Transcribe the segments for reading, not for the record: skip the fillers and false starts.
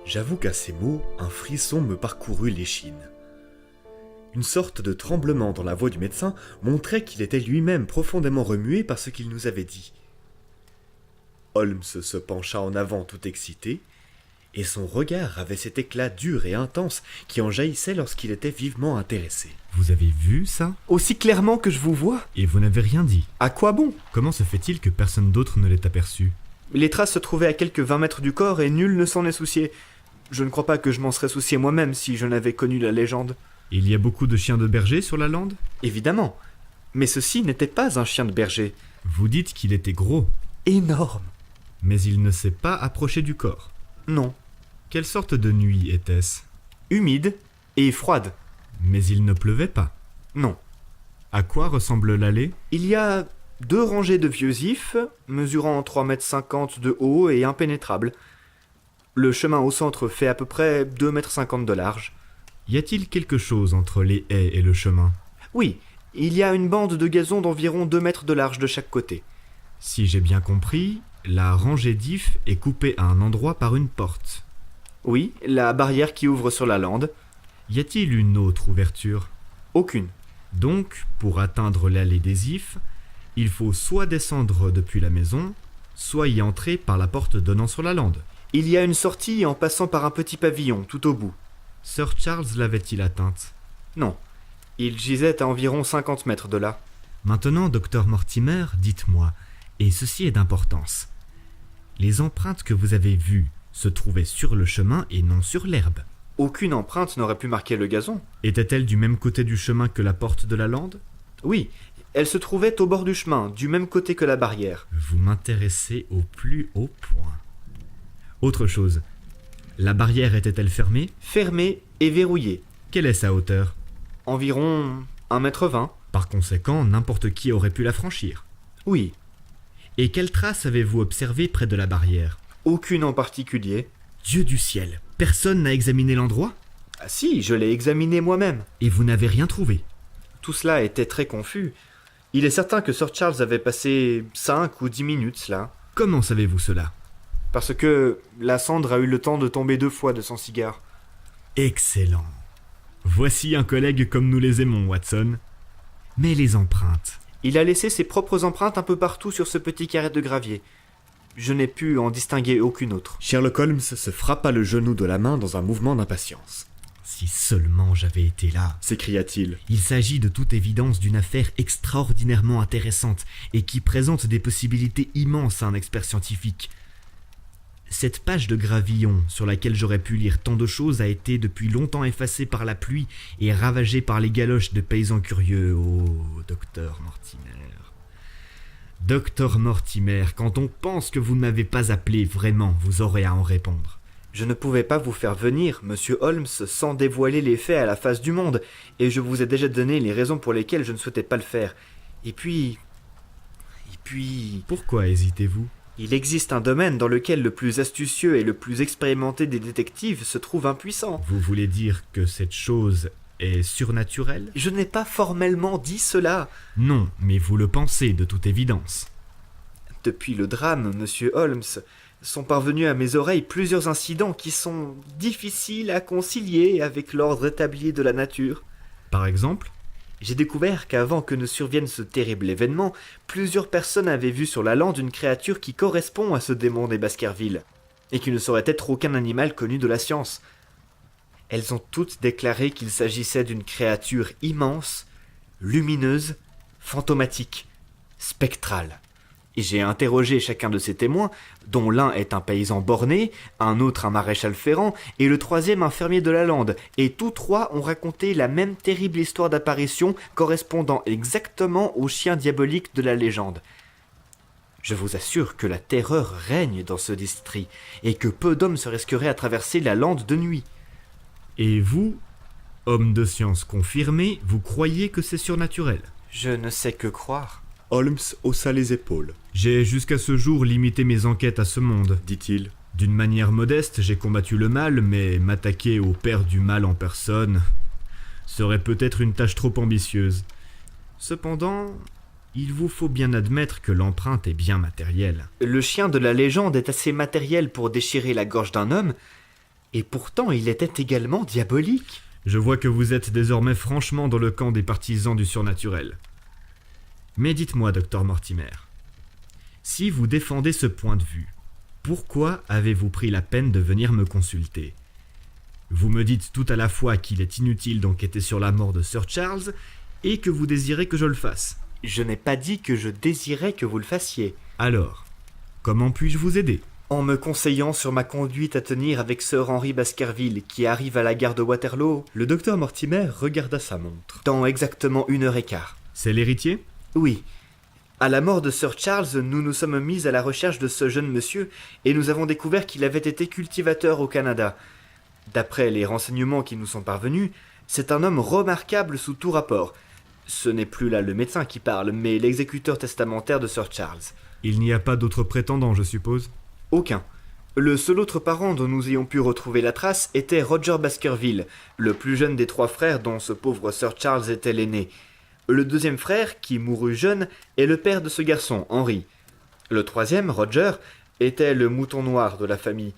J'avoue qu'à ces mots, un frisson me parcourut l'échine. Une sorte de tremblement dans la voix du médecin montrait qu'il était lui-même profondément remué par ce qu'il nous avait dit. Holmes se pencha en avant tout excité, et son regard avait cet éclat dur et intense qui en jaillissait lorsqu'il était vivement intéressé. « Vous avez vu ça ? Aussi clairement que je vous vois. Et vous n'avez rien dit. À quoi bon ? Comment se fait-il que personne d'autre ne l'ait aperçu ? Les traces se trouvaient à quelques 20 mètres du corps et nul ne s'en est soucié. Je ne crois pas que je m'en serais soucié moi-même si je n'avais connu la légende. » Il y a beaucoup de chiens de berger sur la lande ? Évidemment. Mais ceci n'était pas un chien de berger. Vous dites qu'il était gros, Énorme. mais il ne s'est pas approché du corps. Non. Quelle sorte de nuit était-ce ? Humide et froide. Mais il ne pleuvait pas. Non. À quoi ressemble l'allée ? Il y a 2 rangées de vieux ifs, mesurant 3,50 m de haut et impénétrables. Le chemin au centre fait à peu près 2,50 m de large. Y a-t-il quelque chose entre les haies et le chemin ? Oui, il y a une bande de gazon d'environ 2 mètres de large de chaque côté. Si j'ai bien compris, la rangée d'ifs est coupée à un endroit par une porte. Oui, la barrière qui ouvre sur la lande. Y a-t-il une autre ouverture ? Aucune. Donc, pour atteindre l'allée des ifs, il faut soit descendre depuis la maison, soit y entrer par la porte donnant sur la lande. Il y a une sortie en passant par un petit pavillon tout au bout. Sir Charles l'avait-il atteinte ? Non, il gisait à environ 50 mètres de là. Maintenant, docteur Mortimer, dites-moi, et ceci est d'importance. Les empreintes que vous avez vues se trouvaient sur le chemin et non sur l'herbe. Aucune empreinte n'aurait pu marquer le gazon. Étaient-elles du même côté du chemin que la porte de la lande ? Oui, elle se trouvait au bord du chemin, du même côté que la barrière. Vous m'intéressez au plus haut point. Autre chose, la barrière était-elle fermée ? Fermée et verrouillée. Quelle est sa hauteur ? Environ 1,20 m. Par conséquent, n'importe qui aurait pu la franchir. Oui, Et quelles traces avez-vous observées près de la barrière ? aucune en particulier. Dieu du ciel, personne n'a examiné l'endroit ? Ah si, je l'ai examiné moi-même. Et vous n'avez rien trouvé ? Tout cela était très confus. Il est certain que Sir Charles avait passé 5 ou 10 minutes là. Comment savez-vous cela ? Parce que la cendre a eu le temps de tomber 2 fois de son cigare. Excellent. Voici un collègue comme nous les aimons, Watson. Mais les empreintes ? Il a laissé ses propres empreintes un peu partout sur ce petit carré de gravier. Je n'ai pu en distinguer aucune autre. Sherlock Holmes se frappa le genou de la main dans un mouvement d'impatience. Si seulement j'avais été là ! S'écria-t-il. Il s'agit de toute évidence d'une affaire extraordinairement intéressante et qui présente des possibilités immenses à un expert scientifique. Cette page de gravillon sur laquelle j'aurais pu lire tant de choses a été depuis longtemps effacée par la pluie et ravagée par les galoches de paysans curieux. Oh, docteur Mortimer. Docteur Mortimer, quand on pense que vous ne m'avez pas appelé, vraiment, vous aurez à en répondre. Je ne pouvais pas vous faire venir, monsieur Holmes, sans dévoiler les faits à la face du monde, et je vous ai déjà donné les raisons pour lesquelles je ne souhaitais pas le faire. Et puis... Pourquoi hésitez-vous ? Il existe un domaine dans lequel le plus astucieux et le plus expérimenté des détectives se trouve impuissant. Vous voulez dire que cette chose est surnaturelle ? Je n'ai pas formellement dit cela. Non, mais vous le pensez de toute évidence. Depuis le drame, monsieur Holmes, sont parvenus à mes oreilles plusieurs incidents qui sont difficiles à concilier avec l'ordre établi de la nature. Par exemple ? J'ai découvert qu'avant que ne survienne ce terrible événement, plusieurs personnes avaient vu sur la lande une créature qui correspond à ce démon des Baskerville, et qui ne saurait être aucun animal connu de la science. Elles ont toutes déclaré qu'il s'agissait d'une créature immense, lumineuse, fantomatique, spectrale. Et j'ai interrogé chacun de ces témoins, dont l'un est un paysan borné, un autre un maréchal ferrant, et le troisième un fermier de la lande, et tous 3 ont raconté la même terrible histoire d'apparition correspondant exactement au chien diabolique de la légende. Je vous assure que la terreur règne dans ce district, et que peu d'hommes se risqueraient à traverser la lande de nuit. Et vous, homme de science confirmé, vous croyez que c'est surnaturel ? Je ne sais que croire. Holmes haussa les épaules. J'ai jusqu'à ce jour limité mes enquêtes à ce monde, Dit-il. D'une manière modeste, j'ai combattu le mal, mais m'attaquer au père du mal en personne serait peut-être une tâche trop ambitieuse. Cependant, il vous faut bien admettre que l'empreinte est bien matérielle. Le chien de la légende est assez matériel pour déchirer la gorge d'un homme, Et pourtant, il était également diabolique. Je vois que vous êtes désormais franchement dans le camp des partisans du surnaturel. Mais dites-moi, docteur Mortimer, si vous défendez ce point de vue, pourquoi avez-vous pris la peine de venir me consulter? Vous me dites tout à la fois qu'il est inutile d'enquêter sur la mort de Sir Charles et que vous désirez que je le fasse. Je n'ai pas dit que je désirais que vous le fassiez. Alors, comment puis-je vous aider? En me conseillant sur ma conduite à tenir avec Sir Henry Baskerville, qui arrive à la gare de Waterloo, Le docteur Mortimer regarda sa montre. dans exactement 1h15. C'est l'héritier? Oui. À la mort de Sir Charles, nous nous sommes mis à la recherche de ce jeune monsieur, et nous avons découvert qu'il avait été cultivateur au Canada. D'après les renseignements qui nous sont parvenus, c'est un homme remarquable sous tout rapport. Ce n'est plus là le médecin qui parle, mais l'exécuteur testamentaire de Sir Charles. Il n'y a pas d'autres prétendants, je suppose? Aucun. Le seul autre parent dont nous ayons pu retrouver la trace était Roger Baskerville, le plus jeune des 3 frères dont ce pauvre Sir Charles était l'aîné. Le deuxième frère, qui mourut jeune, est le père de ce garçon, Henry. Le troisième, Roger, était le mouton noir de la famille.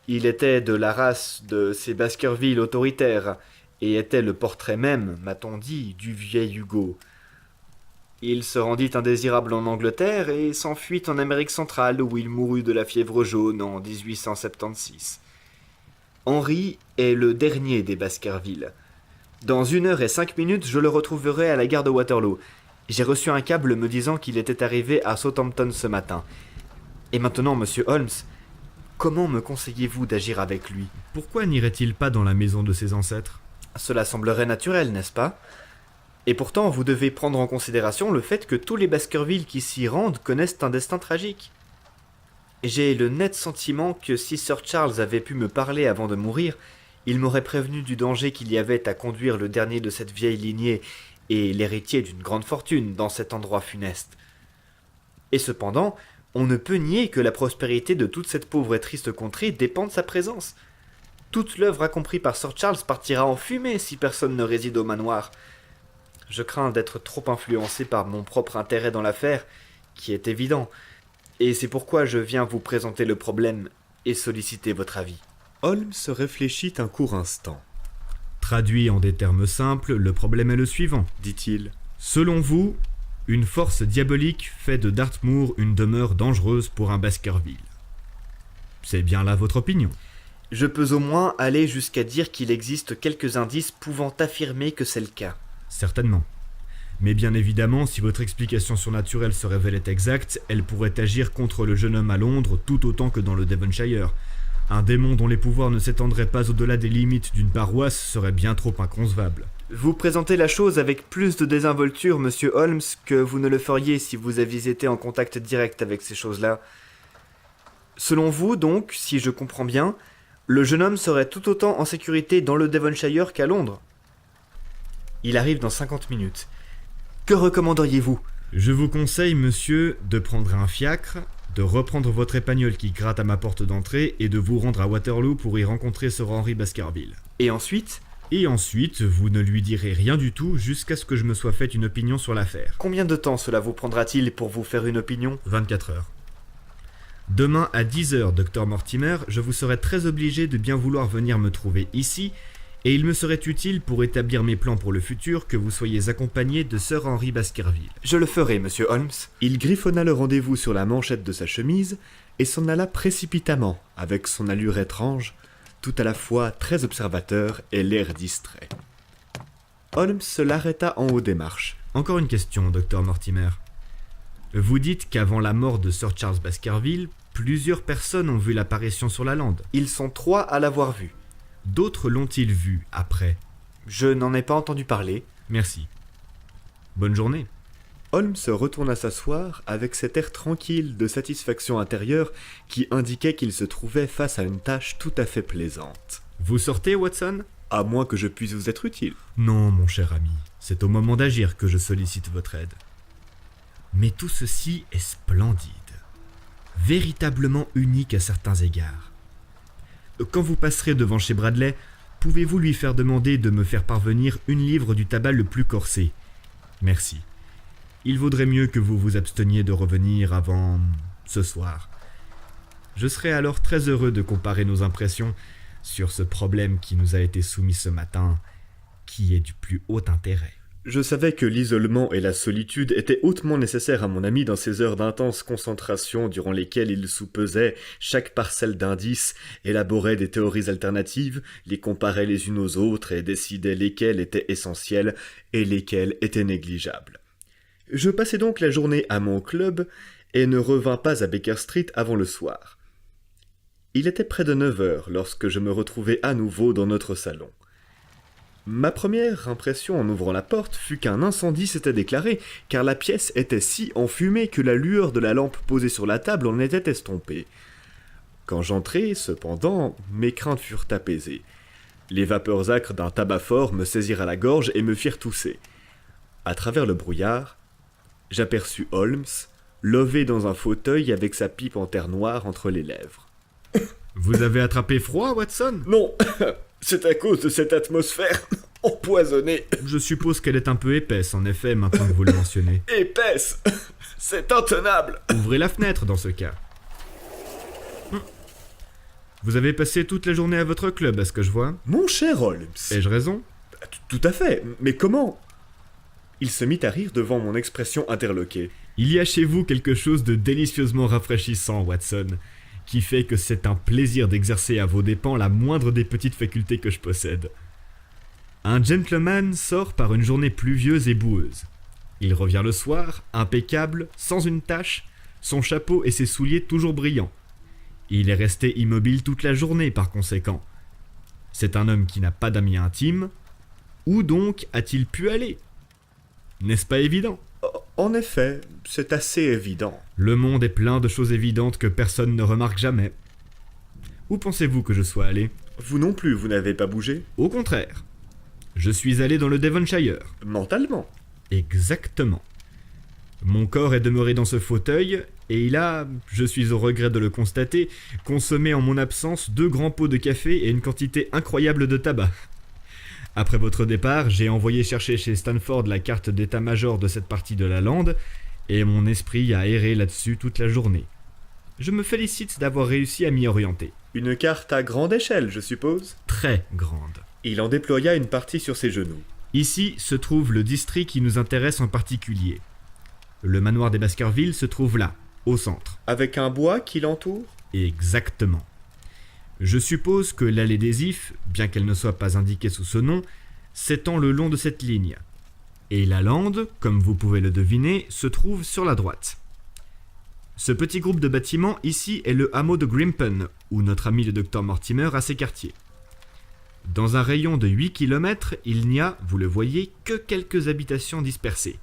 Il était de la race de ces Baskerville autoritaires, et était le portrait même, m'a-t-on dit, du vieil Hugo. Il se rendit indésirable en Angleterre et s'enfuit en Amérique centrale où il mourut de la fièvre jaune en 1876. Henry est le dernier des Baskerville. Dans 1h05, je le retrouverai à la gare de Waterloo. J'ai reçu un câble me disant qu'il était arrivé à Southampton ce matin. Et maintenant, monsieur Holmes, comment me conseillez-vous d'agir avec lui? Pourquoi n'irait-il pas dans la maison de ses ancêtres? Cela semblerait naturel, n'est-ce pas? Et pourtant, vous devez prendre en considération le fait que tous les Baskerville qui s'y rendent connaissent un destin tragique. J'ai le net sentiment que si Sir Charles avait pu me parler avant de mourir, il m'aurait prévenu du danger qu'il y avait à conduire le dernier de cette vieille lignée et l'héritier d'une grande fortune dans cet endroit funeste. Et cependant, on ne peut nier que la prospérité de toute cette pauvre et triste contrée dépend de sa présence. Toute l'œuvre accomplie par Sir Charles partira en fumée si personne ne réside au manoir. Je crains d'être trop influencé par mon propre intérêt dans l'affaire, qui est évident, et c'est pourquoi je viens vous présenter le problème et solliciter votre avis. Holmes réfléchit un court instant, Traduit en des termes simples, le problème est le suivant. dit-il. Selon vous, une force diabolique fait de Dartmoor une demeure dangereuse pour un Baskerville. C'est bien là votre opinion. Je peux au moins aller jusqu'à dire qu'il existe quelques indices pouvant affirmer que c'est le cas. Certainement. Mais bien évidemment, si votre explication surnaturelle se révélait exacte, elle pourrait agir contre le jeune homme à Londres tout autant que dans le Devonshire. Un démon dont les pouvoirs ne s'étendraient pas au-delà des limites d'une paroisse serait bien trop inconcevable. Vous présentez la chose avec plus de désinvolture, monsieur Holmes, que vous ne le feriez si vous aviez été en contact direct avec ces choses-là. Selon vous, donc, si je comprends bien, le jeune homme serait tout autant en sécurité dans le Devonshire qu'à Londres. Il arrive dans 50 minutes. Que recommanderiez-vous? Je vous conseille, monsieur, de prendre un fiacre, de reprendre votre épagnole qui gratte à ma porte d'entrée et de vous rendre à Waterloo pour y rencontrer Sir Henry Baskerville. Et ensuite? Et ensuite, vous ne lui direz rien du tout jusqu'à ce que je me sois fait une opinion sur l'affaire. Combien de temps cela vous prendra-t-il pour vous faire une opinion? 24 heures. Demain à 10h, docteur Mortimer, je vous serai très obligé de bien vouloir venir me trouver ici, et il me serait utile pour établir mes plans pour le futur que vous soyez accompagné de Sir Henry Baskerville. Je le ferai, monsieur Holmes. Il griffonna le rendez-vous sur la manchette de sa chemise et s'en alla précipitamment, avec son allure étrange, tout à la fois très observateur et l'air distrait. Holmes l'arrêta en haut des marches. Encore une question, docteur Mortimer. Vous dites qu'avant la mort de Sir Charles Baskerville, plusieurs personnes ont vu l'apparition sur la lande. Ils sont 3 à l'avoir vu. D'autres l'ont-ils vu après? Je n'en ai pas entendu parler. Merci. Bonne journée. Holmes retourna s'asseoir avec cet air tranquille de satisfaction intérieure qui indiquait qu'il se trouvait face à une tâche tout à fait plaisante. Vous sortez, Watson? À moins que je puisse vous être utile. Non, mon cher ami, c'est au moment d'agir que je sollicite votre aide. Mais tout ceci est splendide, véritablement unique à certains égards. Quand vous passerez devant chez Bradley, pouvez-vous lui faire demander de me faire parvenir une livre du tabac le plus corsé? Merci. Il vaudrait mieux que vous vous absteniez de revenir avant ce soir. Je serai alors très heureux de comparer nos impressions, sur ce problème qui nous a été soumis ce matin, qui est du plus haut intérêt. Je savais que l'isolement et la solitude étaient hautement nécessaires à mon ami dans ces heures d'intense concentration durant lesquelles il soupesait chaque parcelle d'indices, élaborait des théories alternatives, les comparait les unes aux autres et décidait lesquelles étaient essentielles et lesquelles étaient négligeables. Je passai donc la journée à mon club et ne revins pas à Baker Street avant le soir. Il était près de 9 heures lorsque je me retrouvai à nouveau dans notre salon. Ma première impression en ouvrant la porte fut qu'un incendie s'était déclaré, car la pièce était si enfumée que la lueur de la lampe posée sur la table en était estompée. Quand j'entrai, cependant, mes craintes furent apaisées. Les vapeurs acres d'un tabac fort me saisirent à la gorge et me firent tousser. À travers le brouillard, j'aperçus Holmes, lové dans un fauteuil avec sa pipe en terre noire entre les lèvres. « Vous avez attrapé froid, Watson ?» Non, c'est à cause de cette atmosphère empoisonnée. Je suppose qu'elle est un peu épaisse, en effet, maintenant que vous le mentionnez. Épaisse, c'est intenable. Ouvrez la fenêtre dans ce cas. Vous avez passé toute la journée à votre club, à ce que je vois. Mon cher Holmes. Ai-je raison ? Tout à fait, mais comment ? Il se mit à rire devant mon expression interloquée. Il y a chez vous quelque chose de délicieusement rafraîchissant, Watson, qui fait que c'est un plaisir d'exercer à vos dépens la moindre des petites facultés que je possède. Un gentleman sort par une journée pluvieuse et boueuse. Il revient le soir, impeccable, sans une tache, son chapeau et ses souliers toujours brillants. Il est resté immobile toute la journée par conséquent. C'est un homme qui n'a pas d'amis intimes. Où donc a-t-il pu aller ? N'est-ce pas évident ? En effet, c'est assez évident. Le monde est plein de choses évidentes que personne ne remarque jamais. Où pensez-vous que je sois allé ? Vous non plus, vous n'avez pas bougé ? Au contraire. Je suis allé dans le Devonshire. Mentalement. Exactement. Mon corps est demeuré dans ce fauteuil, et il a, je suis au regret de le constater, consommé en mon absence 2 grands pots de café et une quantité incroyable de tabac. Après votre départ, j'ai envoyé chercher chez Stanford la carte d'état-major de cette partie de la lande, et mon esprit a erré là-dessus toute la journée. Je me félicite d'avoir réussi à m'y orienter. Une carte à grande échelle, je suppose ? Très grande. Il en déploya une partie sur ses genoux. Ici se trouve le district qui nous intéresse en particulier. Le manoir des Baskerville se trouve là, au centre. Avec un bois qui l'entoure ? Exactement. Je suppose que l'allée des Ifs, bien qu'elle ne soit pas indiquée sous ce nom, s'étend le long de cette ligne. Et la lande, comme vous pouvez le deviner, se trouve sur la droite. Ce petit groupe de bâtiments ici est le hameau de Grimpen, où notre ami le docteur Mortimer a ses quartiers. Dans un rayon de 8 km, il n'y a, vous le voyez, que quelques habitations dispersées.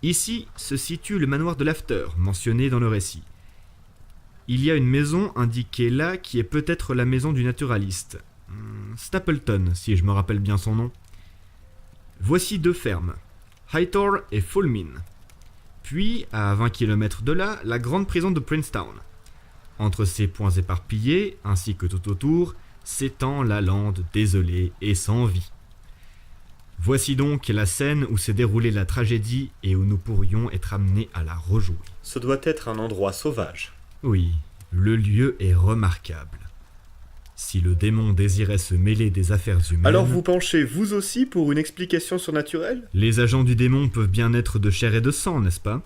Ici se situe le manoir de Lafter, mentionné dans le récit. Il y a une maison indiquée là qui est peut-être la maison du naturaliste. Stapleton, si je me rappelle bien son nom. Voici 2 fermes, Hightor et Fulmin. Puis, à 20 km de là, la grande prison de Princetown. Entre ces points éparpillés, ainsi que tout autour, s'étend la lande désolée et sans vie. Voici donc la scène où s'est déroulée la tragédie et où nous pourrions être amenés à la rejouer. Ce doit être un endroit sauvage. Oui, le lieu est remarquable. Si le démon désirait se mêler des affaires humaines... Alors vous penchez vous aussi pour une explication surnaturelle ? Les agents du démon peuvent bien être de chair et de sang, n'est-ce pas ?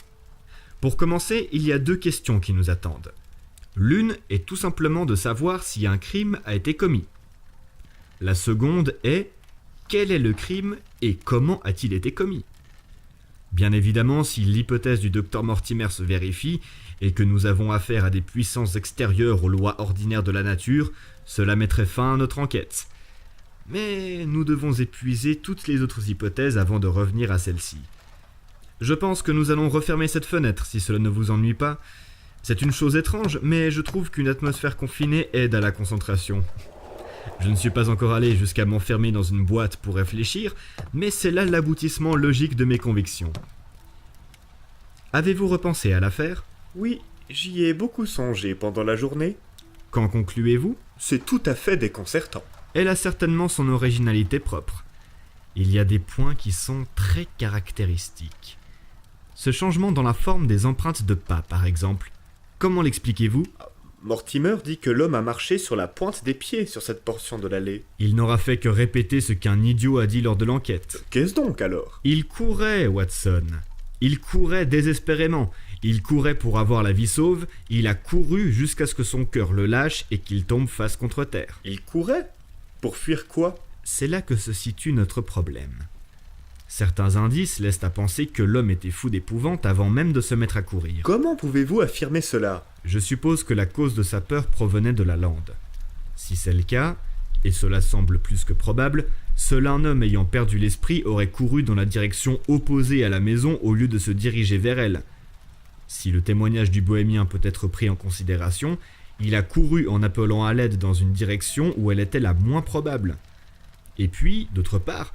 Pour commencer, il y a 2 questions qui nous attendent. L'une est tout simplement de savoir si un crime a été commis. La seconde est... Quel est le crime et comment a-t-il été commis ? Bien évidemment, si l'hypothèse du docteur Mortimer se vérifie et que nous avons affaire à des puissances extérieures aux lois ordinaires de la nature, cela mettrait fin à notre enquête. Mais nous devons épuiser toutes les autres hypothèses avant de revenir à celle-ci. Je pense que nous allons refermer cette fenêtre si cela ne vous ennuie pas. C'est une chose étrange, mais je trouve qu'une atmosphère confinée aide à la concentration. Je ne suis pas encore allé jusqu'à m'enfermer dans une boîte pour réfléchir, mais c'est là l'aboutissement logique de mes convictions. Avez-vous repensé à l'affaire ? Oui, j'y ai beaucoup songé pendant la journée. Qu'en concluez-vous ? C'est tout à fait déconcertant. Elle a certainement son originalité propre. Il y a des points qui sont très caractéristiques. Ce changement dans la forme des empreintes de pas, par exemple. Comment l'expliquez-vous ? Mortimer dit que l'homme a marché sur la pointe des pieds sur cette portion de l'allée. Il n'aura fait que répéter ce qu'un idiot a dit lors de l'enquête. Qu'est-ce donc alors? Il courait, Watson. Il courait désespérément. Il courait pour avoir la vie sauve. Il a couru jusqu'à ce que son cœur le lâche et qu'il tombe face contre terre. Il courait? Pour fuir quoi? C'est là que se situe notre problème. Certains indices laissent à penser que l'homme était fou d'épouvante avant même de se mettre à courir. Comment pouvez-vous affirmer cela? Je suppose que la cause de sa peur provenait de la lande. Si c'est le cas, et cela semble plus que probable, seul un homme ayant perdu l'esprit aurait couru dans la direction opposée à la maison au lieu de se diriger vers elle. Si le témoignage du bohémien peut être pris en considération, il a couru en appelant à l'aide dans une direction où elle était la moins probable. Et puis, d'autre part,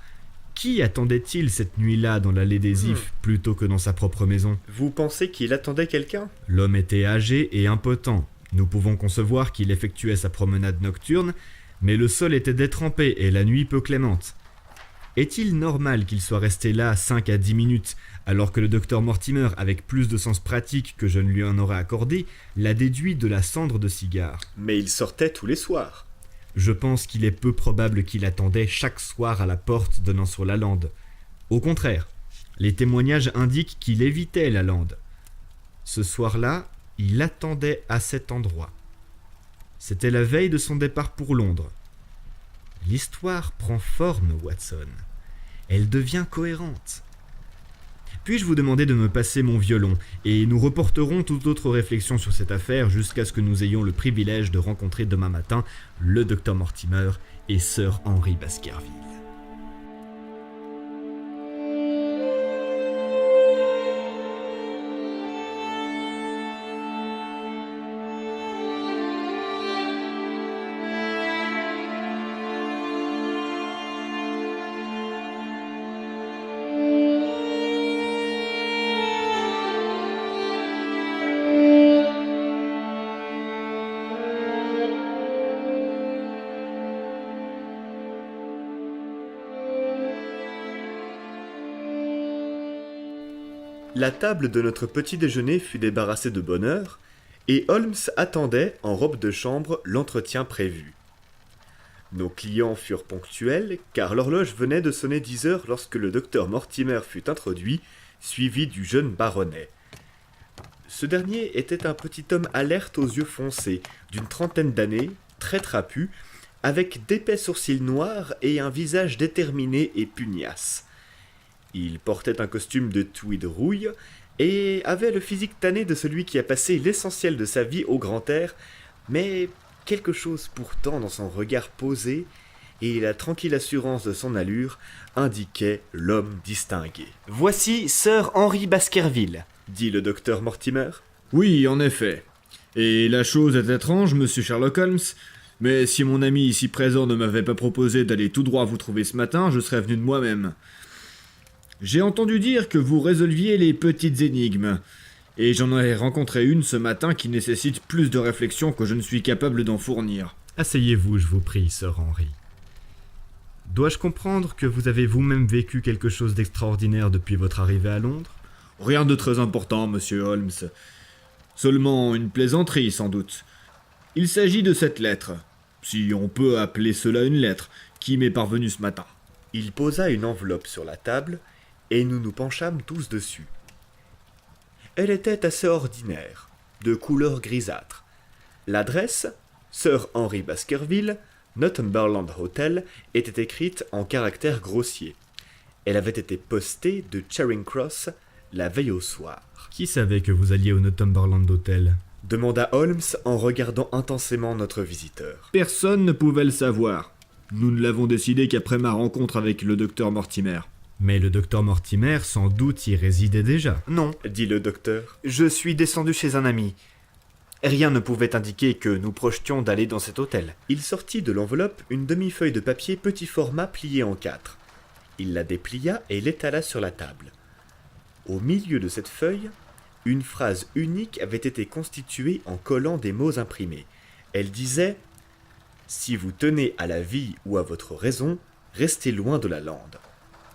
qui attendait-il cette nuit-là dans l'allée des Ifs plutôt que dans sa propre maison? Vous pensez qu'il attendait quelqu'un? L'homme était âgé et impotent. Nous pouvons concevoir qu'il effectuait sa promenade nocturne, mais le sol était détrempé et la nuit peu clémente. Est-il normal qu'il soit resté là 5 à 10 minutes, alors que le docteur Mortimer, avec plus de sens pratique que je ne lui en aurais accordé, l'a déduit de la cendre de cigare? Mais il sortait tous les soirs. Je pense qu'il est peu probable qu'il attendait chaque soir à la porte donnant sur la lande. Au contraire, les témoignages indiquent qu'il évitait la lande. Ce soir-là, il attendait à cet endroit. C'était la veille de son départ pour Londres. L'histoire prend forme, Watson. Elle devient cohérente. Puis-je vous demander de me passer mon violon, et nous reporterons toute autre réflexion sur cette affaire jusqu'à ce que nous ayons le privilège de rencontrer demain matin le docteur Mortimer et Sir Henry Baskerville. La table de notre petit déjeuner fut débarrassée de bonne heure, et Holmes attendait, en robe de chambre, l'entretien prévu. Nos clients furent ponctuels, car l'horloge venait de sonner 10 heures lorsque le docteur Mortimer fut introduit, suivi du jeune baronnet. Ce dernier était un petit homme alerte aux yeux foncés, d'une trentaine d'années, très trapu, avec d'épais sourcils noirs et un visage déterminé et pugnace. Il portait un costume de tweed rouille et avait le physique tanné de celui qui a passé l'essentiel de sa vie au grand air, mais quelque chose pourtant dans son regard posé et la tranquille assurance de son allure indiquait l'homme distingué. « Voici Sir Henry Baskerville », dit le docteur Mortimer. Oui, en effet. Et la chose est étrange, monsieur Sherlock Holmes, mais si mon ami ici présent ne m'avait pas proposé d'aller tout droit vous trouver ce matin, je serais venu de moi-même. J'ai entendu dire que vous résolviez les petites énigmes, et j'en ai rencontré une ce matin qui nécessite plus de réflexion que je ne suis capable d'en fournir. Asseyez-vous, je vous prie, Sir Henry. Dois-je comprendre que vous avez vous-même vécu quelque chose d'extraordinaire depuis votre arrivée à Londres? Rien de très important, monsieur Holmes. Seulement une plaisanterie, sans doute. Il s'agit de cette lettre, si on peut appeler cela une lettre, qui m'est parvenue ce matin. Il posa une enveloppe sur la table, et nous nous penchâmes tous dessus. Elle était assez ordinaire, de couleur grisâtre. L'adresse, Sir Henry Baskerville, Northumberland Hotel, était écrite en caractères grossiers. Elle avait été postée de Charing Cross la veille au soir. Qui savait que vous alliez au Northumberland Hotel? Demanda Holmes en regardant intensément notre visiteur. Personne ne pouvait le savoir. Nous ne l'avons décidé qu'après ma rencontre avec le docteur Mortimer. Mais le docteur Mortimer, sans doute, y résidait déjà. « Non, dit le docteur. Je suis descendu chez un ami. Rien ne pouvait indiquer que nous projetions d'aller dans cet hôtel. » Il sortit de l'enveloppe une demi-feuille de papier petit format pliée en 4. Il la déplia et l'étala sur la table. Au milieu de cette feuille, une phrase unique avait été constituée en collant des mots imprimés. Elle disait « Si vous tenez à la vie ou à votre raison, restez loin de la lande. »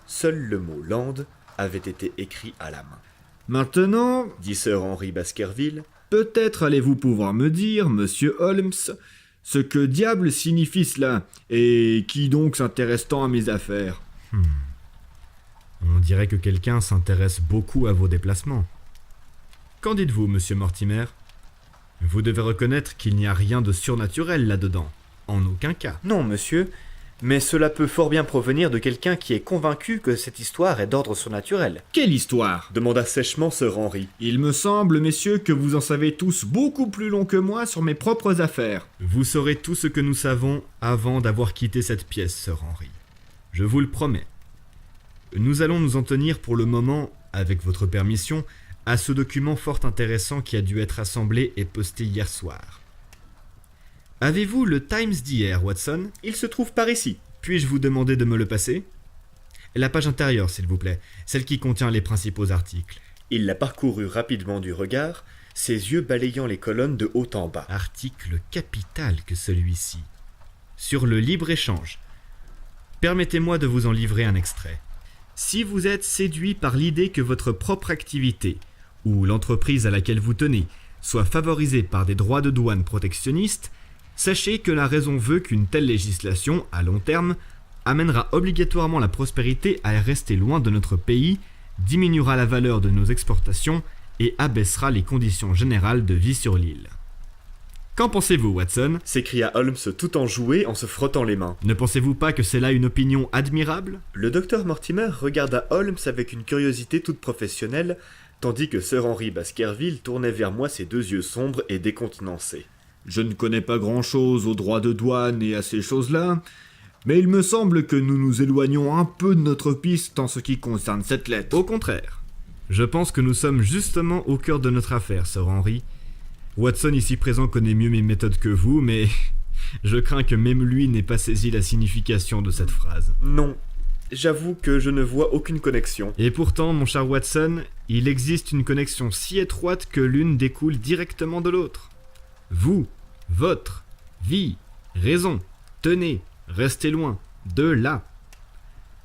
Seul le mot « lande » avait été écrit à la main. Maintenant, dit Sir Henry Baskerville, Peut-être allez-vous pouvoir me dire, monsieur Holmes, ce que diable signifie cela, et qui donc s'intéresse tant à mes affaires? On dirait que quelqu'un s'intéresse beaucoup à vos déplacements. Qu'en dites-vous, monsieur Mortimer? Vous devez reconnaître qu'il n'y a rien de surnaturel là-dedans. En aucun cas. Non, monsieur, mais cela peut fort bien provenir de quelqu'un qui est convaincu que cette histoire est d'ordre surnaturel. Quelle histoire? demanda sèchement Sir Henry. Il me semble, messieurs, que vous en savez tous beaucoup plus long que moi sur mes propres affaires. Vous saurez tout ce que nous savons avant d'avoir quitté cette pièce, Sir Henry. Je vous le promets. Nous allons nous en tenir pour le moment, avec votre permission, à ce document fort intéressant qui a dû être assemblé et posté hier soir. Avez-vous le Times d'hier, Watson? Il se trouve par ici. Puis-je vous demander de me le passer? La page intérieure, s'il vous plaît, celle qui contient les principaux articles. Il la parcourut rapidement du regard, ses yeux balayant les colonnes de haut en bas. Article capital que celui-ci. Sur le libre-échange. Permettez-moi de vous en livrer un extrait. Si vous êtes séduit par l'idée que votre propre activité, ou l'entreprise à laquelle vous tenez, soit favorisée par des droits de douane protectionnistes, sachez que la raison veut qu'une telle législation, à long terme, amènera obligatoirement la prospérité à rester loin de notre pays, diminuera la valeur de nos exportations et abaissera les conditions générales de vie sur l'île. Qu'en pensez-vous, Watson? S'écria Holmes tout enjoué en se frottant les mains. Ne pensez-vous pas que c'est là une opinion admirable? Le docteur Mortimer regarda Holmes avec une curiosité toute professionnelle, tandis que Sir Henry Baskerville tournait vers moi ses deux yeux sombres et décontenancés. Je ne connais pas grand-chose aux droits de douane et à ces choses-là, mais il me semble que nous nous éloignons un peu de notre piste en ce qui concerne cette lettre. Au contraire. Je pense que nous sommes justement au cœur de notre affaire, Sir Henry. Watson ici présent connaît mieux mes méthodes que vous, mais je crains que même lui n'ait pas saisi la signification de cette phrase. Non, j'avoue que je ne vois aucune connexion. Et pourtant, mon cher Watson, il existe une connexion si étroite que l'une découle directement de l'autre. Vous, votre, vie, raison, tenez, restez loin, de là.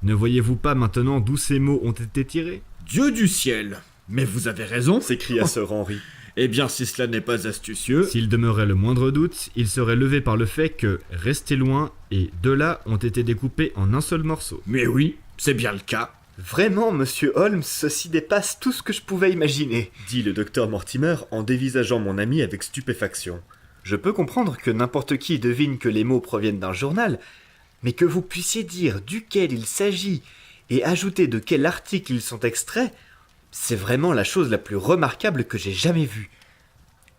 Ne voyez-vous pas maintenant d'où ces mots ont été tirés? Dieu du ciel! Mais vous avez raison, S'écria Sir Henry. Eh bien, si cela n'est pas astucieux... S'il demeurait le moindre doute, il serait levé par le fait que « restez loin » et « de là » ont été découpés en un seul morceau. Mais oui, c'est bien le cas. Vraiment, monsieur Holmes, ceci dépasse tout ce que je pouvais imaginer. Dit le docteur Mortimer en dévisageant mon ami avec stupéfaction. Je peux comprendre que n'importe qui devine que les mots proviennent d'un journal, mais que vous puissiez dire duquel il s'agit et ajouter de quel article ils sont extraits, c'est vraiment la chose la plus remarquable que j'ai jamais vue.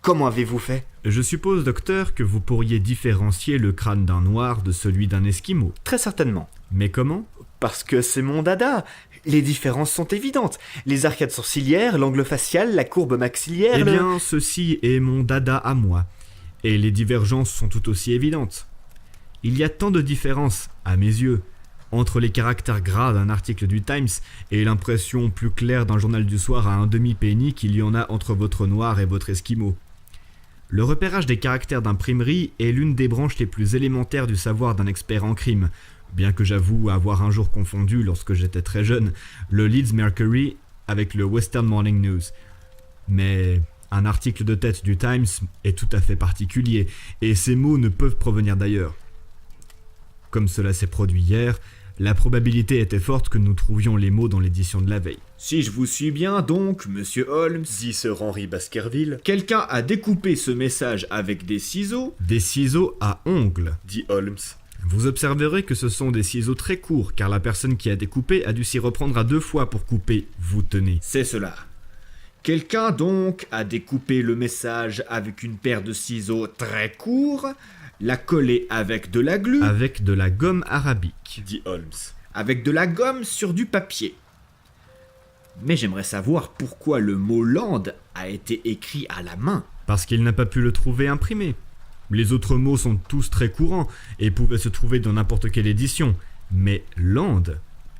Comment avez-vous fait? Je suppose, docteur, que vous pourriez différencier le crâne d'un noir de celui d'un esquimau. Très certainement. Mais comment? Parce que c'est mon dada. Les différences sont évidentes. Les arcades sourcilières, l'angle facial, la courbe maxillaire... Eh bien, ceci est mon dada à moi. Et les divergences sont tout aussi évidentes. Il y a tant de différences, à mes yeux, entre les caractères gras d'un article du Times et l'impression plus claire d'un journal du soir à un demi-penny qu'il y en a entre votre noir et votre esquimau. Le repérage des caractères d'imprimerie est l'une des branches les plus élémentaires du savoir d'un expert en crime, bien que j'avoue avoir un jour confondu, lorsque j'étais très jeune, le Leeds Mercury avec le Western Morning News. Mais un article de tête du Times est tout à fait particulier, et ces mots ne peuvent provenir d'ailleurs. Comme cela s'est produit hier, la probabilité était forte que nous trouvions les mots dans l'édition de la veille. Si je vous suis bien donc, monsieur Holmes, Dit Sir Henry Baskerville. quelqu'un a découpé ce message avec des ciseaux. Des ciseaux à ongles. Dit Holmes. Vous observerez que ce sont des ciseaux très courts, car la personne qui a découpé a dû s'y reprendre à 2 fois pour couper, vous tenez. C'est cela. Quelqu'un donc a découpé le message avec une paire de ciseaux très courts, l'a collé avec de la glu, Avec de la gomme arabique. Dit Holmes. avec de la gomme sur du papier. Mais j'aimerais savoir pourquoi le mot land a été écrit à la main. Parce qu'il n'a pas pu le trouver imprimé. Les autres mots sont tous très courants et pouvaient se trouver dans n'importe quelle édition, mais land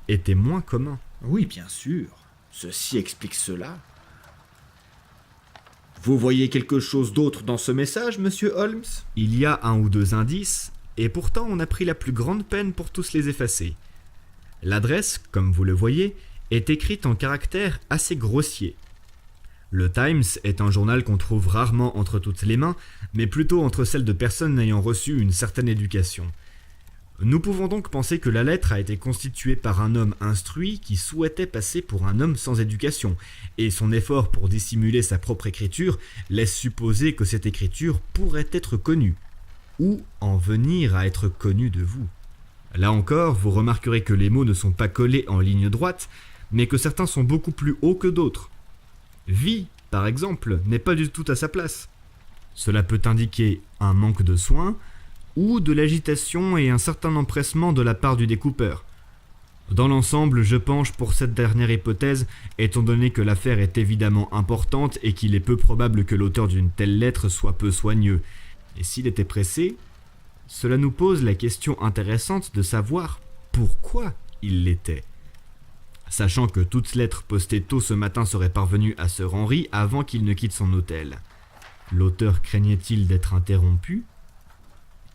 était moins commun. Oui, bien sûr. Ceci explique cela. Vous voyez quelque chose d'autre dans ce message, monsieur Holmes? Il y a 1 ou 2 indices, et pourtant on a pris la plus grande peine pour tous les effacer. L'adresse, comme vous le voyez, est écrite en caractères assez grossiers. Le Times est un journal qu'on trouve rarement entre toutes les mains, mais plutôt entre celles de personnes ayant reçu une certaine éducation. Nous pouvons donc penser que la lettre a été constituée par un homme instruit qui souhaitait passer pour un homme sans éducation, et son effort pour dissimuler sa propre écriture laisse supposer que cette écriture pourrait être connue, ou en venir à être connue de vous. Là encore, vous remarquerez que les mots ne sont pas collés en ligne droite, mais que certains sont beaucoup plus hauts que d'autres. Vie, par exemple, n'est pas du tout à sa place. Cela peut indiquer un manque de soin, ou de l'agitation et un certain empressement de la part du découpeur. Dans l'ensemble, je penche pour cette dernière hypothèse, étant donné que l'affaire est évidemment importante et qu'il est peu probable que l'auteur d'une telle lettre soit peu soigneux. Et s'il était pressé, cela nous pose la question intéressante de savoir pourquoi il l'était. Sachant que toute lettre postée tôt ce matin serait parvenue à Sir Henry avant qu'il ne quitte son hôtel. L'auteur craignait-il d'être interrompu ?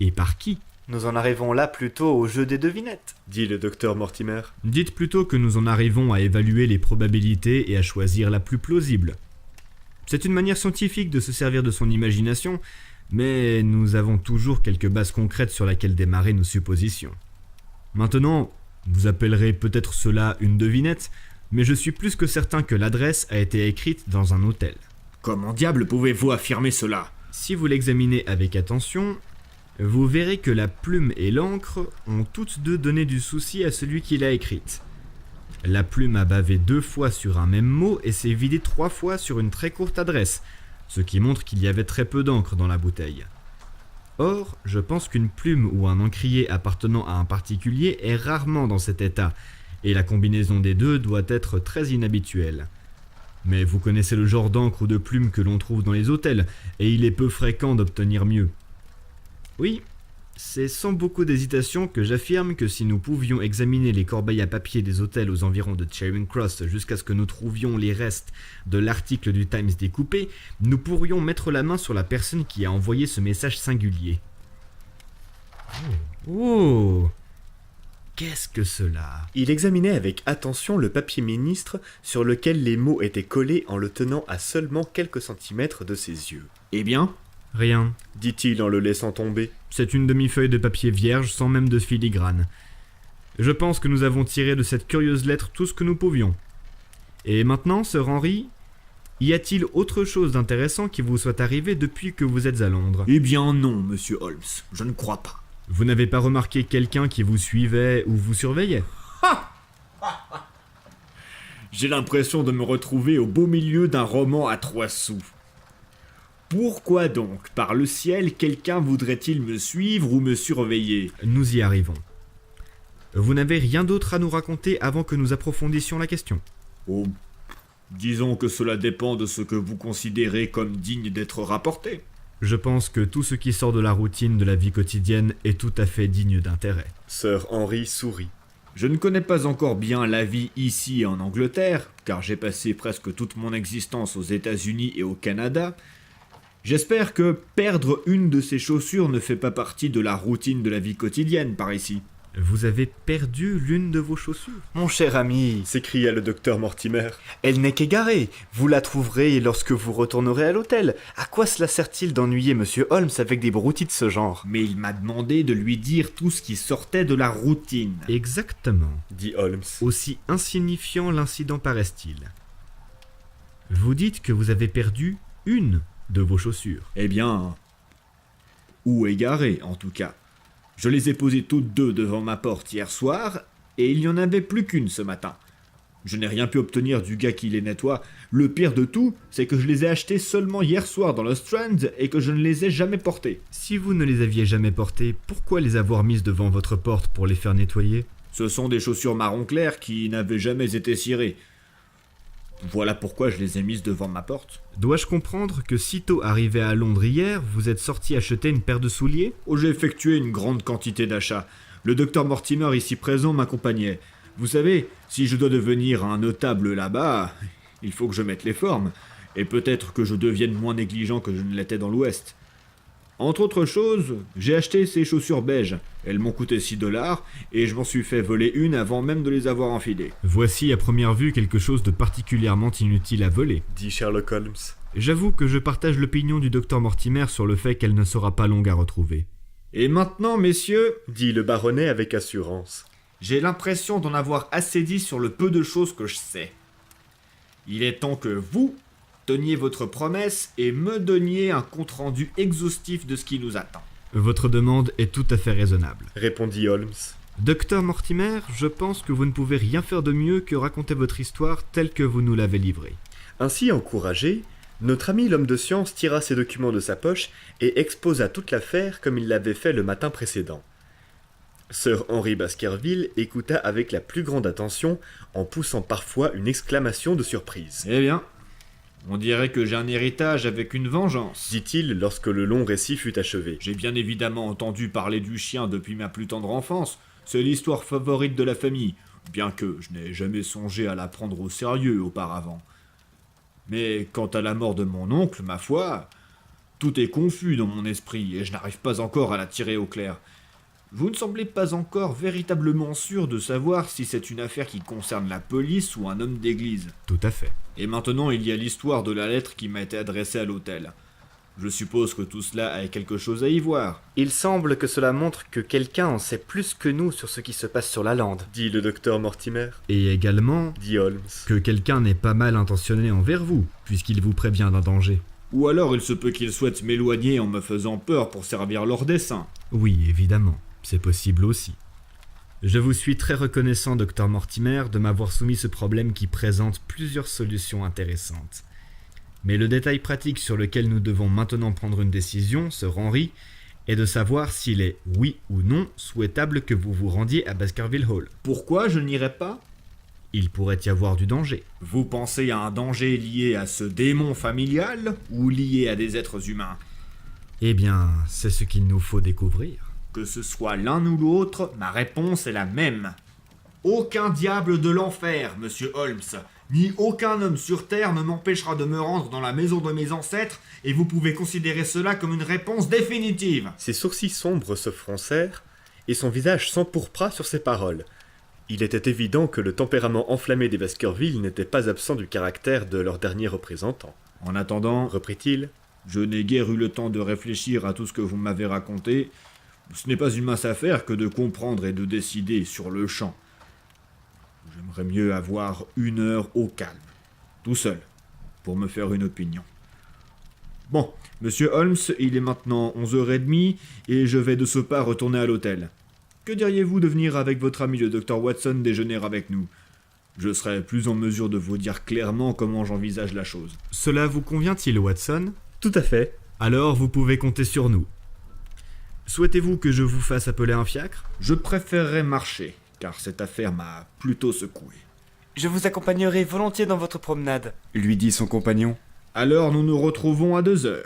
Et par qui ? Nous en arrivons là plutôt au jeu des devinettes, dit le docteur Mortimer. Dites plutôt que nous en arrivons à évaluer les probabilités et à choisir la plus plausible. C'est une manière scientifique de se servir de son imagination, mais nous avons toujours quelques bases concrètes sur lesquelles démarrer nos suppositions. Maintenant, vous appellerez peut-être cela une devinette, mais je suis plus que certain que l'adresse a été écrite dans un hôtel. Comment diable pouvez-vous affirmer cela ? Si vous l'examinez avec attention, vous verrez que la plume et l'encre ont toutes deux donné du souci à celui qui l'a écrite. La plume a bavé 2 fois sur un même mot et s'est vidée 3 fois sur une très courte adresse, ce qui montre qu'il y avait très peu d'encre dans la bouteille. Or, je pense qu'une plume ou un encrier appartenant à un particulier est rarement dans cet état, et la combinaison des deux doit être très inhabituelle. Mais vous connaissez le genre d'encre ou de plume que l'on trouve dans les hôtels, et il est peu fréquent d'obtenir mieux. Oui, c'est sans beaucoup d'hésitation que j'affirme que si nous pouvions examiner les corbeilles à papier des hôtels aux environs de Charing Cross jusqu'à ce que nous trouvions les restes de l'article du Times découpé, nous pourrions mettre la main sur la personne qui a envoyé ce message singulier. Oh, qu'est-ce que cela ? Il examinait avec attention le papier ministre sur lequel les mots étaient collés en le tenant à seulement quelques centimètres de ses yeux. Eh bien ? Rien. Dit-il en le laissant tomber. C'est une demi-feuille de papier vierge sans même de filigrane. Je pense que nous avons tiré de cette curieuse lettre tout ce que nous pouvions. Et maintenant, Sir Henry, y a-t-il autre chose d'intéressant qui vous soit arrivé depuis que vous êtes à Londres ? Eh bien non, monsieur Holmes, je ne crois pas. Vous n'avez pas remarqué quelqu'un qui vous suivait ou vous surveillait ? J'ai l'impression de me retrouver au beau milieu d'un roman à 3 sous. Pourquoi donc, par le ciel, quelqu'un voudrait-il me suivre ou me surveiller ? Nous y arrivons. Vous n'avez rien d'autre à nous raconter avant que nous approfondissions la question ? Oh, disons que cela dépend de ce que vous considérez comme digne d'être rapporté. Je pense que tout ce qui sort de la routine de la vie quotidienne est tout à fait digne d'intérêt. Sir Henry sourit. Je ne connais pas encore bien la vie ici en Angleterre, car j'ai passé presque toute mon existence aux États-Unis et au Canada. J'espère que perdre une de ces chaussures ne fait pas partie de la routine de la vie quotidienne par ici. Vous avez perdu l'une de vos chaussures ? Mon cher ami, S'écria le docteur Mortimer. elle n'est qu'égarée. Vous la trouverez lorsque vous retournerez à l'hôtel. À quoi cela sert-il d'ennuyer monsieur Holmes avec des broutilles de ce genre ? Mais il m'a demandé de lui dire tout ce qui sortait de la routine. Exactement. Dit Holmes. Aussi insignifiant l'incident paraît-il. Vous dites que vous avez perdu une de vos chaussures. Eh bien... ou égaré, en tout cas. Je les ai posées toutes 2 devant ma porte hier soir, et il n'y en avait plus qu'une ce matin. Je n'ai rien pu obtenir du gars qui les nettoie. Le pire de tout, c'est que je les ai achetées seulement hier soir dans le Strand, et que je ne les ai jamais portées. Si vous ne les aviez jamais portées, pourquoi les avoir mises devant votre porte pour les faire nettoyer ? Ce sont des chaussures marron clair qui n'avaient jamais été cirées. Voilà pourquoi je les ai mises devant ma porte. Dois-je comprendre que sitôt arrivé à Londres hier, vous êtes sorti acheter une paire de souliers ? Oh, j'ai effectué une grande quantité d'achats. Le docteur Mortimer ici présent m'accompagnait. Vous savez, si je dois devenir un notable là-bas, il faut que je mette les formes. Et peut-être que je devienne moins négligent que je ne l'étais dans l'Ouest. Entre autres choses, j'ai acheté ces chaussures beige. Elles m'ont coûté 6 $, et je m'en suis fait voler une avant même de les avoir enfilées. Voici à première vue quelque chose de particulièrement inutile à voler. dit Sherlock Holmes. J'avoue que je partage l'opinion du docteur Mortimer sur le fait qu'elle ne sera pas longue à retrouver. Et maintenant, messieurs, Dit le baronnet avec assurance. j'ai l'impression d'en avoir assez dit sur le peu de choses que je sais. Il est temps que vous teniez votre promesse et me donniez un compte-rendu exhaustif de ce qui nous attend. Votre demande est tout à fait raisonnable. Répondit Holmes. Docteur Mortimer, je pense que vous ne pouvez rien faire de mieux que raconter votre histoire telle que vous nous l'avez livrée. Ainsi encouragé, notre ami l'homme de science tira ses documents de sa poche et exposa toute l'affaire comme il l'avait fait le matin précédent. Sir Henry Baskerville écouta avec la plus grande attention, en poussant parfois une exclamation de surprise. Eh bien, on dirait que j'ai un héritage avec une vengeance. Dit-il lorsque le long récit fut achevé. J'ai bien évidemment entendu parler du chien depuis ma plus tendre enfance. C'est l'histoire favorite de la famille, bien que je n'ai jamais songé à la prendre au sérieux auparavant. Mais quant à la mort de mon oncle, ma foi, tout est confus dans mon esprit et je n'arrive pas encore à la tirer au clair. Vous ne semblez pas encore véritablement sûr de savoir si c'est une affaire qui concerne la police ou un homme d'église. Tout à fait. Et maintenant, il y a l'histoire de la lettre qui m'a été adressée à l'hôtel. Je suppose que tout cela a quelque chose à y voir. Il semble que cela montre que quelqu'un en sait plus que nous sur ce qui se passe sur la lande. Dit le docteur Mortimer. Et également Dit Holmes. que quelqu'un n'est pas mal intentionné envers vous, puisqu'il vous prévient d'un danger. Ou alors il se peut qu'ils souhaitent m'éloigner en me faisant peur pour servir leur dessein. Oui, évidemment, c'est possible aussi. Je vous suis très reconnaissant, docteur Mortimer, de m'avoir soumis ce problème qui présente plusieurs solutions intéressantes. Mais le détail pratique sur lequel nous devons maintenant prendre une décision, Sir Henry, est de savoir s'il est, oui ou non, souhaitable que vous vous rendiez à Baskerville Hall. Pourquoi je n'irai pas ? Il pourrait y avoir du danger. Vous pensez à un danger lié à ce démon familial ou lié à des êtres humains ? Eh bien, c'est ce qu'il nous faut découvrir. Que ce soit l'un ou l'autre, ma réponse est la même. Aucun diable de l'enfer, monsieur Holmes, ni aucun homme sur Terre ne m'empêchera de me rendre dans la maison de mes ancêtres, et vous pouvez considérer cela comme une réponse définitive. Ses sourcils sombres se froncèrent, et son visage s'empourpra sur ces paroles. Il était évident que le tempérament enflammé des Baskerville n'était pas absent du caractère de leur dernier représentant. En attendant, Reprit-il. je n'ai guère eu le temps de réfléchir à tout ce que vous m'avez raconté. Ce n'est pas une mince affaire que de comprendre et de décider sur le champ. J'aimerais mieux avoir 1 heure au calme, tout seul, pour me faire une opinion. Bon, monsieur Holmes, il est maintenant 11h30 et je vais de ce pas retourner à l'hôtel. Que diriez-vous de venir avec votre ami le Dr Watson déjeuner avec nous ? Je serai plus en mesure de vous dire clairement comment j'envisage la chose. Cela vous convient-il, Watson ? Tout à fait. Alors vous pouvez compter sur nous. Souhaitez-vous que je vous fasse appeler un fiacre ? Je préférerais marcher, car cette affaire m'a plutôt secoué. Je vous accompagnerai volontiers dans votre promenade. lui dit son compagnon. Alors nous nous retrouvons à 2h.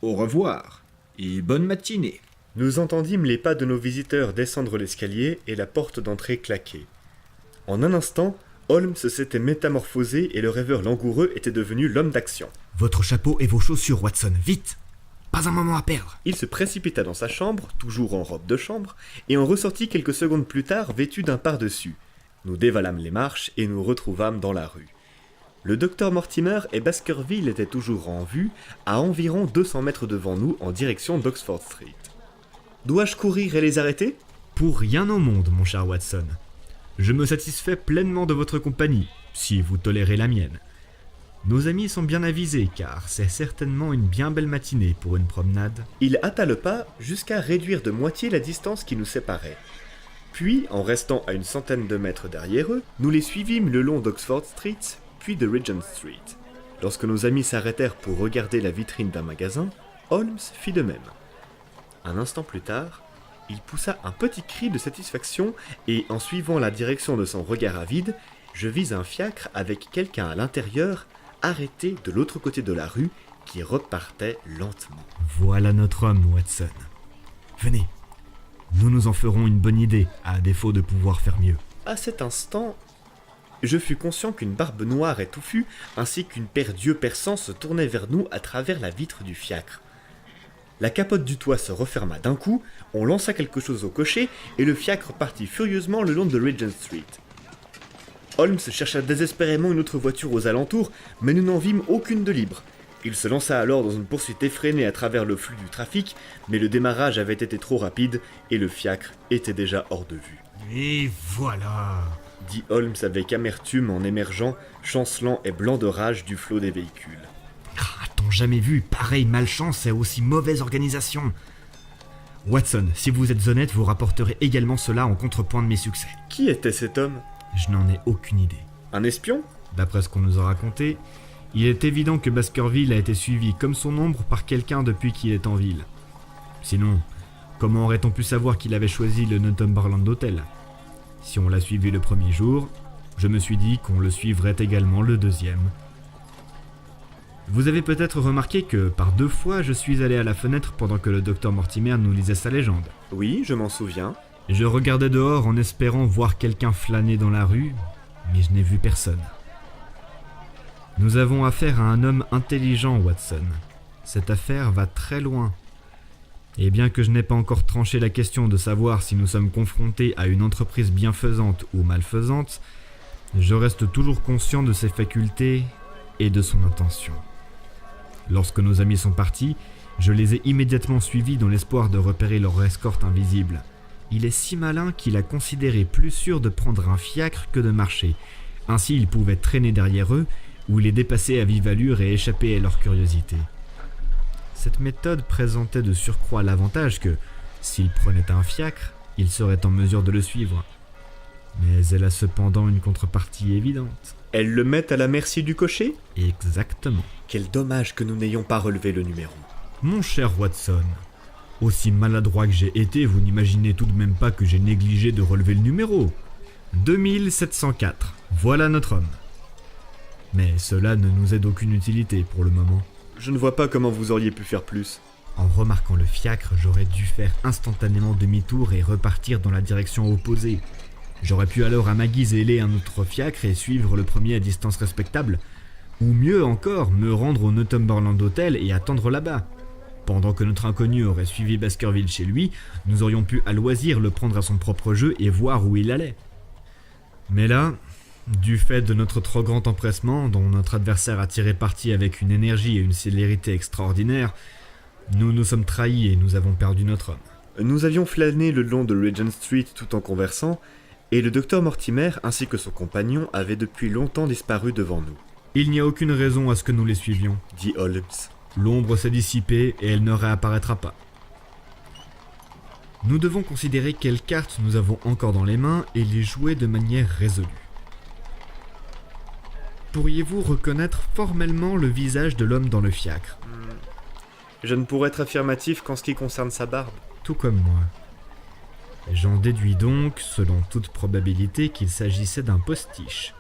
Au revoir, et bonne matinée. Nous entendîmes les pas de nos visiteurs descendre l'escalier et la porte d'entrée claquer. En un instant, Holmes s'était métamorphosé et le rêveur langoureux était devenu l'homme d'action. Votre chapeau et vos chaussures, Watson, vite ! Pas un moment à perdre. Il se précipita dans sa chambre, toujours en robe de chambre, et en ressortit quelques secondes plus tard vêtu d'un pardessus. Nous dévalâmes les marches et nous retrouvâmes dans la rue. Le docteur Mortimer et Baskerville étaient toujours en vue, à environ 200 mètres devant nous en direction d'Oxford Street. Dois-je courir et les arrêter ? Pour rien au monde, mon cher Watson. Je me satisfais pleinement de votre compagnie, si vous tolérez la mienne. Nos amis sont bien avisés, car c'est certainement une bien belle matinée pour une promenade. Il hâta le pas jusqu'à réduire de moitié la distance qui nous séparait. Puis, en restant à une centaine de mètres derrière eux, nous les suivîmes le long d'Oxford Street, puis de Regent Street. Lorsque nos amis s'arrêtèrent pour regarder la vitrine d'un magasin, Holmes fit de même. Un instant plus tard, il poussa un petit cri de satisfaction et, en suivant la direction de son regard avide, je vis un fiacre avec quelqu'un à l'intérieur, arrêté de l'autre côté de la rue, qui repartait lentement. Voilà notre homme, Watson. Venez, nous nous en ferons une bonne idée, à défaut de pouvoir faire mieux. À cet instant, je fus conscient qu'une barbe noire et touffue, ainsi qu'une paire d'yeux perçants se tournaient vers nous à travers la vitre du fiacre. La capote du toit se referma d'un coup, on lança quelque chose au cocher et le fiacre partit furieusement le long de Regent Street. Holmes chercha désespérément une autre voiture aux alentours, mais nous n'en vîmes aucune de libre. Il se lança alors dans une poursuite effrénée à travers le flux du trafic, mais le démarrage avait été trop rapide et le fiacre était déjà hors de vue. Et voilà. Dit Holmes avec amertume en émergeant, chancelant et blanc de rage du flot des véhicules. A-t-on jamais vu pareille malchance et aussi mauvaise organisation? Watson, si vous êtes honnête, vous rapporterez également cela en contrepoint de mes succès. Qui était cet homme? Je n'en ai aucune idée. Un espion? D'après ce qu'on nous a raconté, il est évident que Baskerville a été suivi comme son ombre par quelqu'un depuis qu'il est en ville. Sinon, comment aurait-on pu savoir qu'il avait choisi le Northumberland Hotel? Si on l'a suivi le premier jour, je me suis dit qu'on le suivrait également le deuxième. Vous avez peut-être remarqué que, par 2 fois, je suis allé à la fenêtre pendant que le docteur Mortimer nous lisait sa légende. Oui, je m'en souviens. Je regardais dehors en espérant voir quelqu'un flâner dans la rue, mais je n'ai vu personne. Nous avons affaire à un homme intelligent, Watson. Cette affaire va très loin. Et bien que je n'ai pas encore tranché la question de savoir si nous sommes confrontés à une entreprise bienfaisante ou malfaisante, je reste toujours conscient de ses facultés et de son intention. Lorsque nos amis sont partis, je les ai immédiatement suivis dans l'espoir de repérer leur escorte invisible. Il est si malin qu'il a considéré plus sûr de prendre un fiacre que de marcher. Ainsi, il pouvait traîner derrière eux ou les dépasser à vive allure et échapper à leur curiosité. Cette méthode présentait de surcroît l'avantage que, s'il prenait un fiacre, il serait en mesure de le suivre. Mais elle a cependant une contrepartie évidente. Elle le met à la merci du cocher? Exactement. Quel dommage que nous n'ayons pas relevé le numéro. Mon cher Watson, aussi maladroit que j'ai été, vous n'imaginez tout de même pas que j'ai négligé de relever le numéro. 2704, voilà notre homme. Mais cela ne nous est d'aucune utilité pour le moment. Je ne vois pas comment vous auriez pu faire plus. En remarquant le fiacre, j'aurais dû faire instantanément demi-tour et repartir dans la direction opposée. J'aurais pu alors à ma guise héler un autre fiacre et suivre le premier à distance respectable. Ou mieux encore, me rendre au Northumberland Hotel et attendre là-bas. Pendant que notre inconnu aurait suivi Baskerville chez lui, nous aurions pu à loisir le prendre à son propre jeu et voir où il allait. Mais là, du fait de notre trop grand empressement, dont notre adversaire a tiré parti avec une énergie et une célérité extraordinaires, nous nous sommes trahis et nous avons perdu notre homme. Nous avions flâné le long de Regent Street tout en conversant, et le docteur Mortimer ainsi que son compagnon avaient depuis longtemps disparu devant nous. Il n'y a aucune raison à ce que nous les suivions, dit Holmes. L'ombre s'est dissipée et elle ne réapparaîtra pas. Nous devons considérer quelles cartes nous avons encore dans les mains et les jouer de manière résolue. Pourriez-vous reconnaître formellement le visage de l'homme dans le fiacre? Je ne pourrais être affirmatif qu'en ce qui concerne sa barbe. Tout comme moi. J'en déduis donc, selon toute probabilité, qu'il s'agissait d'un postiche.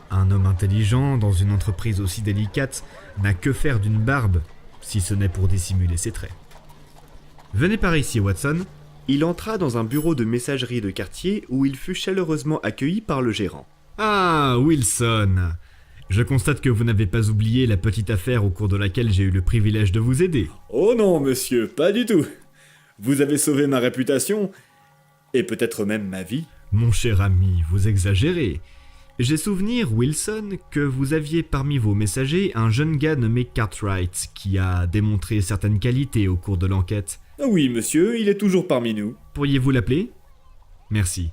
Un homme intelligent, dans une entreprise aussi délicate, n'a que faire d'une barbe, si ce n'est pour dissimuler ses traits. Venez par ici, Watson. Il entra dans un bureau de messagerie de quartier où il fut chaleureusement accueilli par le gérant. Ah, Wilson! Je constate que vous n'avez pas oublié la petite affaire au cours de laquelle j'ai eu le privilège de vous aider. Oh non, monsieur, pas du tout. Vous avez sauvé ma réputation, et peut-être même ma vie. Mon cher ami, vous exagérez. J'ai souvenir, Wilson, que vous aviez parmi vos messagers un jeune gars nommé Cartwright, qui a démontré certaines qualités au cours de l'enquête. Oui, monsieur, il est toujours parmi nous. Pourriez-vous l'appeler? Merci.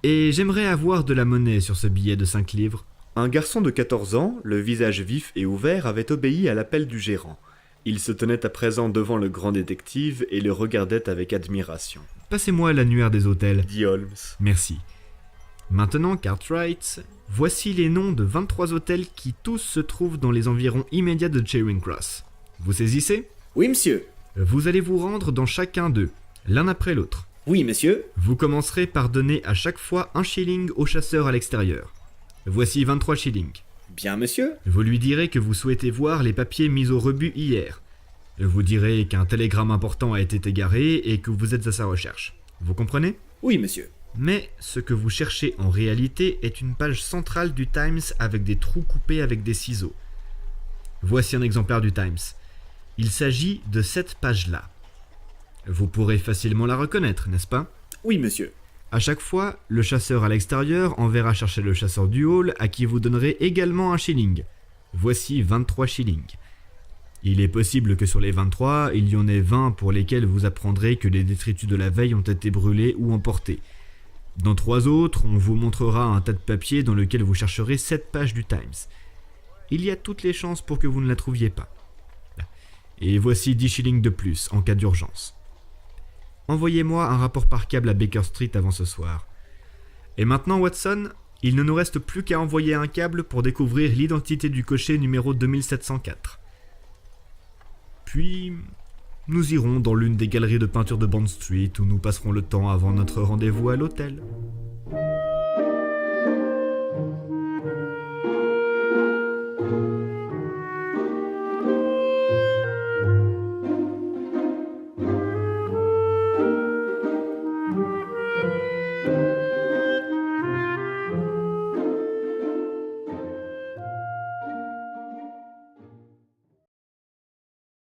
Et j'aimerais avoir de la monnaie sur ce billet de 5 livres. Un garçon de 14 ans, le visage vif et ouvert, avait obéi à l'appel du gérant. Il se tenait à présent devant le grand détective et le regardait avec admiration. Passez-moi l'annuaire des hôtels, dit Holmes. Merci. Maintenant, Cartwright, voici les noms de 23 hôtels qui tous se trouvent dans les environs immédiats de Charing Cross. Vous saisissez? Oui, monsieur. Vous allez vous rendre dans chacun d'eux, l'un après l'autre. Oui, monsieur. Vous commencerez par donner à chaque fois 1 shilling au chasseur à l'extérieur. Voici 23 shillings. Bien, monsieur. Vous lui direz que vous souhaitez voir les papiers mis au rebut hier. Vous direz qu'un télégramme important a été égaré et que vous êtes à sa recherche. Vous comprenez? Oui, monsieur. Mais ce que vous cherchez en réalité est une page centrale du Times avec des trous coupés avec des ciseaux. Voici un exemplaire du Times. Il s'agit de cette page-là. Vous pourrez facilement la reconnaître, n'est-ce pas? Oui, monsieur. À chaque fois, le chasseur à l'extérieur enverra chercher le chasseur du hall à qui vous donnerez également un shilling. Voici 23 shillings. Il est possible que sur les 23, il y en ait 20 pour lesquels vous apprendrez que les détritus de la veille ont été brûlés ou emportés. Dans 3 autres, on vous montrera un tas de papier dans lequel vous chercherez 7 pages du Times. Il y a toutes les chances pour que vous ne la trouviez pas. Et voici 10 shillings de plus en cas d'urgence. Envoyez-moi un rapport par câble à Baker Street avant ce soir. Et maintenant, Watson, il ne nous reste plus qu'à envoyer un câble pour découvrir l'identité du cocher numéro 2704. Puis, nous irons dans l'une des galeries de peinture de Bond Street où nous passerons le temps avant notre rendez-vous à l'hôtel.